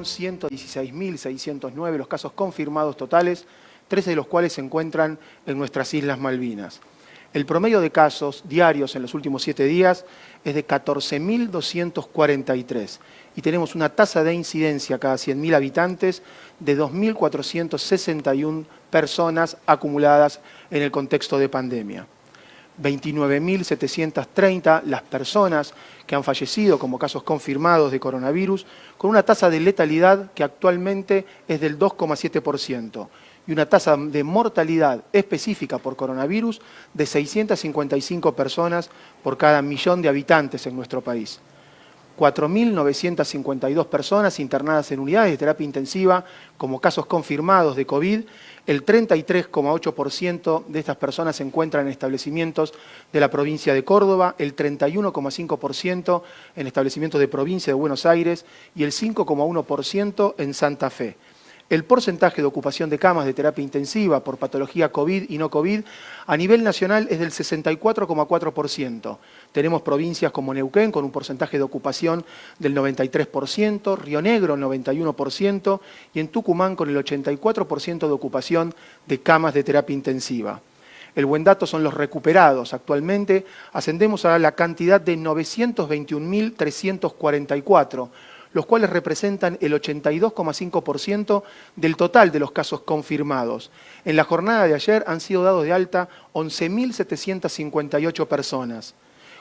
116.609 los casos confirmados totales, 13 de los cuales se encuentran en nuestras Islas Malvinas. El promedio de casos diarios en los últimos 7 días es de 14.243 y tenemos una tasa de incidencia cada 100.000 habitantes de 2.461 personas acumuladas en el contexto de pandemia. 29.730 las personas que han fallecido como casos confirmados de coronavirus, con una tasa de letalidad que actualmente es del 2,7% y una tasa de mortalidad específica por coronavirus de 655 personas por cada millón de habitantes en nuestro país. 4.952 personas internadas en unidades de terapia intensiva como casos confirmados de COVID. El 33,8% de estas personas se encuentran en establecimientos de la provincia de Córdoba, el 31,5% en establecimientos de provincia de Buenos Aires y el 5,1% en Santa Fe. El porcentaje de ocupación de camas de terapia intensiva por patología COVID y no COVID a nivel nacional es del 64,4%. Tenemos provincias como Neuquén con un porcentaje de ocupación del 93%, Río Negro el 91% y en Tucumán con el 84% de ocupación de camas de terapia intensiva. El buen dato son los recuperados. Actualmente ascendemos a la cantidad de 921.344, los cuales representan el 82,5% del total de los casos confirmados. En la jornada de ayer han sido dados de alta 11.758 personas.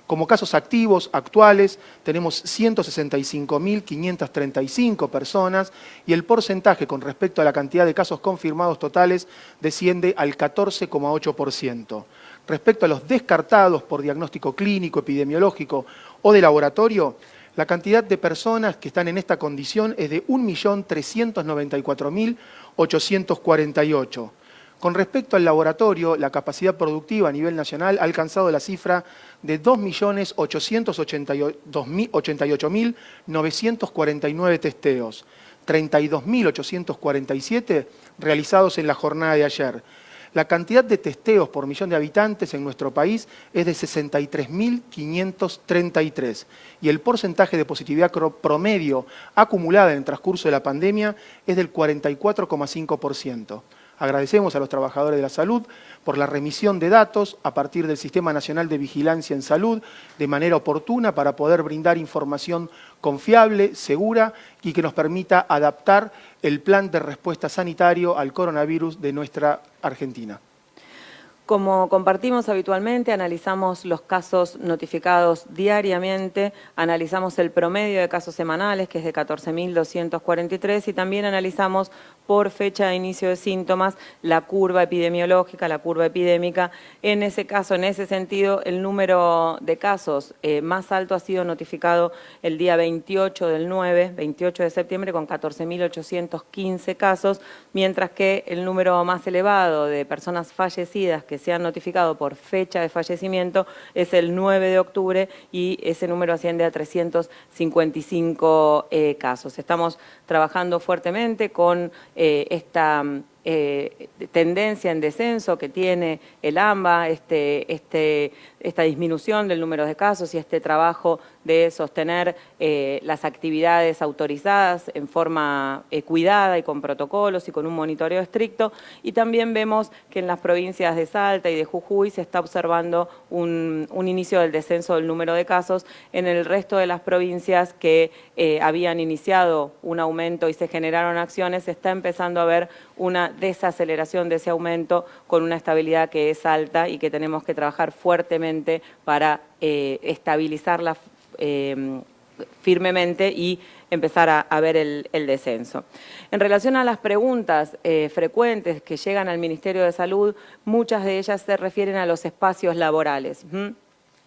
Como casos activos actuales tenemos 165.535 personas y el porcentaje con respecto a la cantidad de casos confirmados totales desciende al 14,8%. Respecto a los descartados por diagnóstico clínico, epidemiológico o de laboratorio, la cantidad de personas que están en esta condición es de 1.394.848. Con respecto al laboratorio, la capacidad productiva a nivel nacional ha alcanzado la cifra de 2.888.949 testeos, 32.847 realizados en la jornada de ayer. La cantidad de testeos por millón de habitantes en nuestro país es de 63.533 y el porcentaje de positividad promedio acumulada en el transcurso de la pandemia es del 44,5%. Agradecemos a los trabajadores de la salud por la remisión de datos a partir del Sistema Nacional de Vigilancia en Salud de manera oportuna para poder brindar información confiable, segura y que nos permita adaptar el plan de respuesta sanitario al coronavirus de nuestra Argentina. Como compartimos habitualmente, analizamos los casos notificados diariamente, analizamos el promedio de casos semanales, que es de 14.243, y también analizamos por fecha de inicio de síntomas la curva epidemiológica, la curva epidémica. En ese caso, en ese sentido, el número de casos más alto ha sido notificado el día 28 de septiembre, con 14.815 casos, mientras que el número más elevado de personas fallecidas que se han notificado por fecha de fallecimiento es el 9 de octubre y ese número asciende a 355 casos. Estamos trabajando fuertemente con esta tendencia en descenso que tiene el AMBA, esta disminución del número de casos y este trabajo de sostener las actividades autorizadas en forma cuidada y con protocolos y con un monitoreo estricto. Y también vemos que en las provincias de Salta y de Jujuy se está observando un inicio del descenso del número de casos. En el resto de las provincias que habían iniciado un aumento y se generaron acciones, se está empezando a ver una desaceleración de ese aumento con una estabilidad que es alta y que tenemos que trabajar fuertemente para estabilizarla firmemente y empezar a ver el descenso. En relación a las preguntas frecuentes que llegan al Ministerio de Salud, muchas de ellas se refieren a los espacios laborales.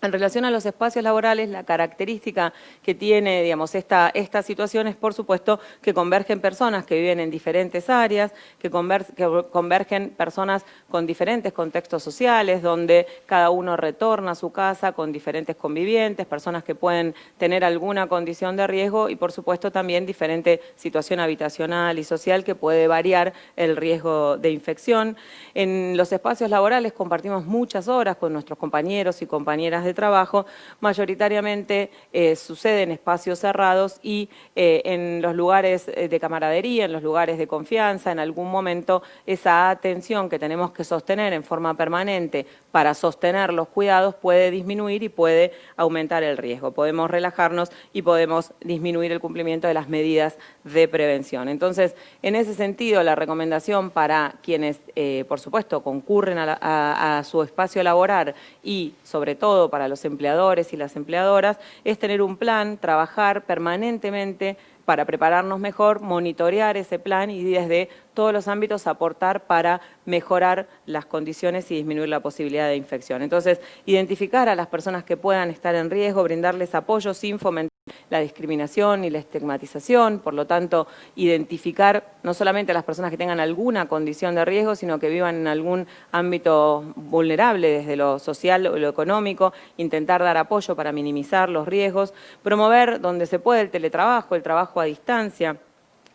En relación a los espacios laborales, la característica que tiene, digamos, esta situación es, por supuesto, que convergen personas que viven en diferentes áreas, que convergen personas con diferentes contextos sociales, donde cada uno retorna a su casa con diferentes convivientes, personas que pueden tener alguna condición de riesgo y, por supuesto, también diferente situación habitacional y social que puede variar el riesgo de infección. En los espacios laborales compartimos muchas horas con nuestros compañeros y compañeras de de trabajo, mayoritariamente sucede en espacios cerrados y en los lugares de camaradería, en los lugares de confianza, en algún momento esa atención que tenemos que sostener en forma permanente para sostener los cuidados puede disminuir y puede aumentar el riesgo. Podemos relajarnos y podemos disminuir el cumplimiento de las medidas de prevención. Entonces, en ese sentido, la recomendación para quienes, por supuesto, concurren a su espacio laboral y, sobre todo, para los empleadores y las empleadoras, es tener un plan, trabajar permanentemente para prepararnos mejor, monitorear ese plan y desde todos los ámbitos aportar para mejorar las condiciones y disminuir la posibilidad de infección. Entonces, identificar a las personas que puedan estar en riesgo, brindarles apoyo sin fomentar la discriminación y la estigmatización, por lo tanto, identificar no solamente a las personas que tengan alguna condición de riesgo, sino que vivan en algún ámbito vulnerable desde lo social o lo económico, intentar dar apoyo para minimizar los riesgos, promover donde se puede el teletrabajo, el trabajo a distancia,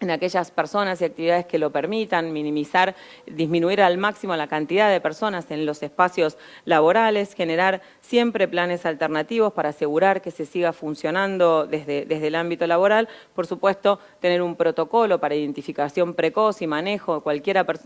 en aquellas personas y actividades que lo permitan, minimizar, disminuir al máximo la cantidad de personas en los espacios laborales, generar siempre planes alternativos para asegurar que se siga funcionando desde el ámbito laboral, por supuesto, tener un protocolo para identificación precoz y manejo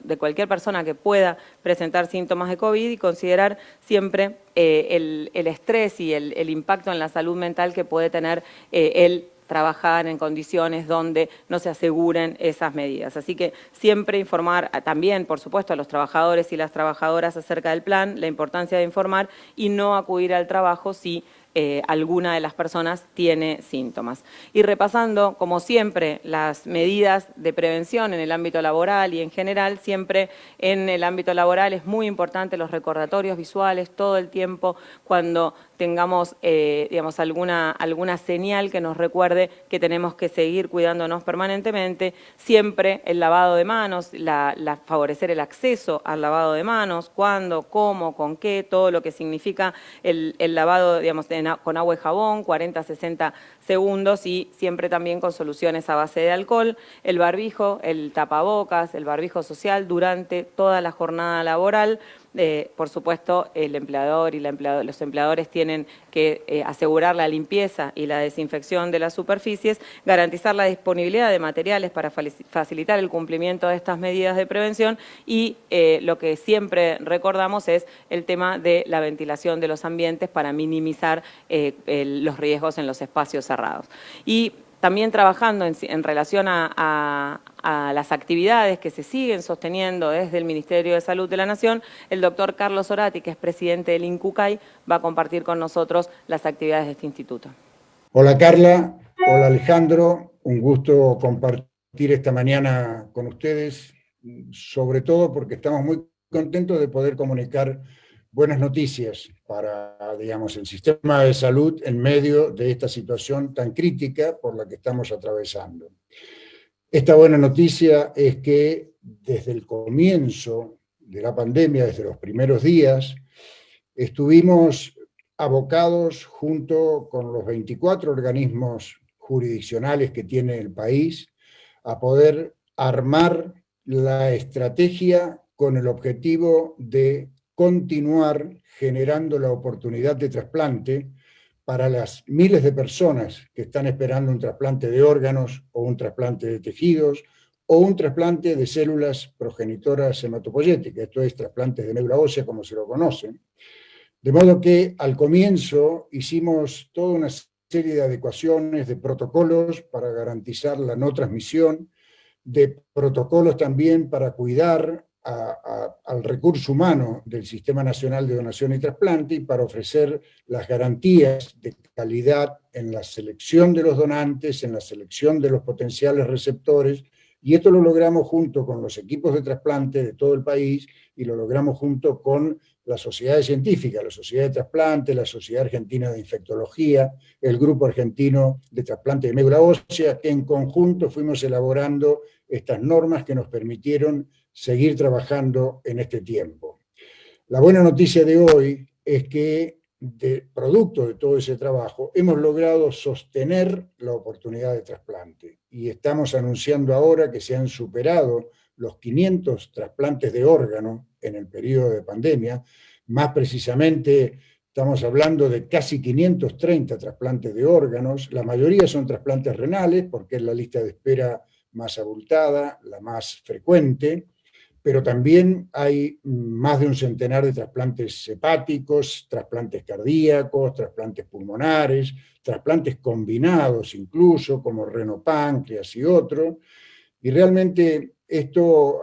de cualquier persona que pueda presentar síntomas de COVID y considerar siempre el estrés y el impacto en la salud mental que puede tener el trabajar en condiciones donde no se aseguren esas medidas. Así que siempre informar también, por supuesto, a los trabajadores y las trabajadoras acerca del plan, la importancia de informar y no acudir al trabajo si alguna de las personas tiene síntomas. Y repasando, como siempre, las medidas de prevención en el ámbito laboral y en general, siempre en el ámbito laboral es muy importante los recordatorios visuales todo el tiempo cuando tengamos digamos, alguna señal que nos recuerde que tenemos que seguir cuidándonos permanentemente, siempre el lavado de manos, favorecer el acceso al lavado de manos, cuándo, cómo, con qué, todo lo que significa el lavado, digamos, con agua y jabón, 40 a 60 segundos y siempre también con soluciones a base de alcohol, el barbijo, el tapabocas, el barbijo social durante toda la jornada laboral. Por supuesto, el empleador y los empleadores tienen que asegurar la limpieza y la desinfección de las superficies, garantizar la disponibilidad de materiales para facilitar el cumplimiento de estas medidas de prevención y lo que siempre recordamos es el tema de la ventilación de los ambientes para minimizar los riesgos en los espacios cerrados. Y también trabajando en relación a las actividades que se siguen sosteniendo desde el Ministerio de Salud de la Nación, el doctor Carlos Oratti, que es presidente del INCUCAI, va a compartir con nosotros las actividades de este instituto. Hola Carla, hola Alejandro, un gusto compartir esta mañana con ustedes, sobre todo porque estamos muy contentos de poder comunicar buenas noticias para, digamos, el sistema de salud en medio de esta situación tan crítica por la que estamos atravesando. Esta buena noticia es que desde el comienzo de la pandemia, desde los primeros días, estuvimos abocados junto con los 24 organismos jurisdiccionales que tiene el país a poder armar la estrategia con el objetivo de continuar generando la oportunidad de trasplante para las miles de personas que están esperando un trasplante de órganos o un trasplante de tejidos o un trasplante de células progenitoras hematopoyéticas, esto es, trasplantes de médula ósea como se lo conocen. De modo que al comienzo hicimos toda una serie de adecuaciones, de protocolos para garantizar la no transmisión, de protocolos también para cuidar al recurso humano del Sistema Nacional de Donación y Trasplante y para ofrecer las garantías de calidad en la selección de los donantes, en la selección de los potenciales receptores, y esto lo logramos junto con los equipos de trasplante de todo el país y lo logramos junto con las sociedades científicas, la Sociedad de Trasplante, la Sociedad Argentina de Infectología, el Grupo Argentino de Trasplante de Médula Ósea, que en conjunto fuimos elaborando estas normas que nos permitieron seguir trabajando en este tiempo. La buena noticia de hoy es que, producto de todo ese trabajo, hemos logrado sostener la oportunidad de trasplante y estamos anunciando ahora que se han superado los 500 trasplantes de órgano en el periodo de pandemia, más precisamente Estamos hablando de casi 530 trasplantes de órganos, la mayoría son trasplantes renales, porque es la lista de espera más abultada, la más frecuente, pero también hay más de un centenar de trasplantes hepáticos, trasplantes cardíacos, trasplantes pulmonares, trasplantes combinados incluso, como renopáncreas y otros, y realmente esto,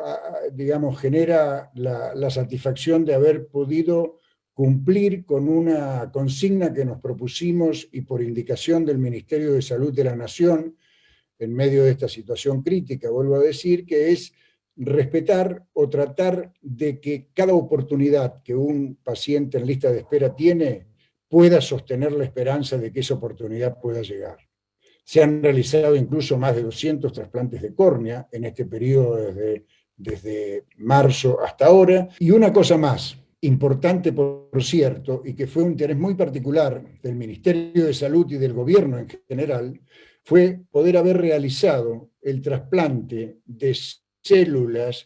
digamos, genera la satisfacción de haber podido cumplir con una consigna que nos propusimos y por indicación del Ministerio de Salud de la Nación, en medio de esta situación crítica, vuelvo a decir, que es respetar o tratar de que cada oportunidad que un paciente en lista de espera tiene pueda sostener la esperanza de que esa oportunidad pueda llegar. Se han realizado incluso más de 200 trasplantes de córnea en este periodo desde marzo hasta ahora. Y una cosa más, importante por cierto, y que fue un interés muy particular del Ministerio de Salud y del gobierno en general, fue poder haber realizado el trasplante de células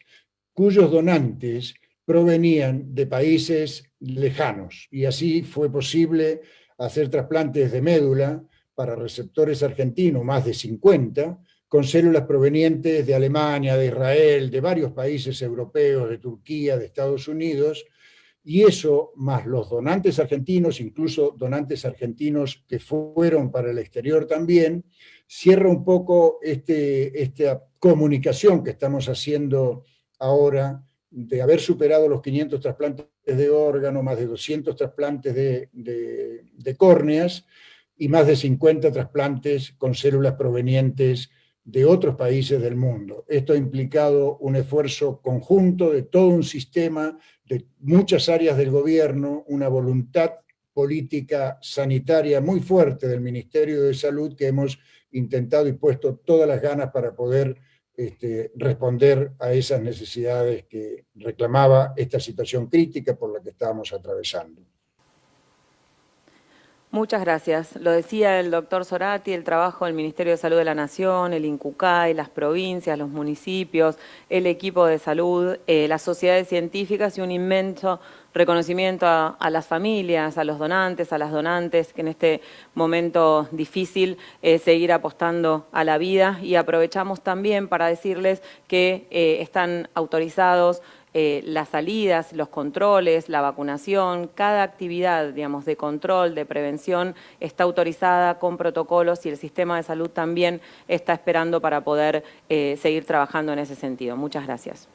cuyos donantes provenían de países lejanos. Y así fue posible hacer trasplantes de médula para receptores argentinos, más de 50, con células provenientes de Alemania, de Israel, de varios países europeos, de Turquía, de Estados Unidos, y eso, más los donantes argentinos, incluso donantes argentinos que fueron para el exterior también, cierra un poco esta comunicación que estamos haciendo ahora de haber superado los 500 trasplantes de órgano, más de 200 trasplantes de córneas y más de 50 trasplantes con células provenientes de otros países del mundo. Esto ha implicado un esfuerzo conjunto de todo un sistema, de muchas áreas del gobierno, una voluntad política sanitaria muy fuerte del Ministerio de Salud que hemos intentado y puesto todas las ganas para poder responder a esas necesidades que reclamaba esta situación crítica por la que estábamos atravesando. Muchas gracias. Lo decía el doctor Zorati, el trabajo del Ministerio de Salud de la Nación, el INCUCAI, las provincias, los municipios, el equipo de salud, las sociedades científicas y un inmenso reconocimiento a las familias, a los donantes, a las donantes, que en este momento difícil seguir apostando a la vida. Y aprovechamos también para decirles que están autorizados las salidas, los controles, la vacunación, cada actividad, digamos, de control, de prevención, está autorizada con protocolos y el sistema de salud también está esperando para poder seguir trabajando en ese sentido. Muchas gracias.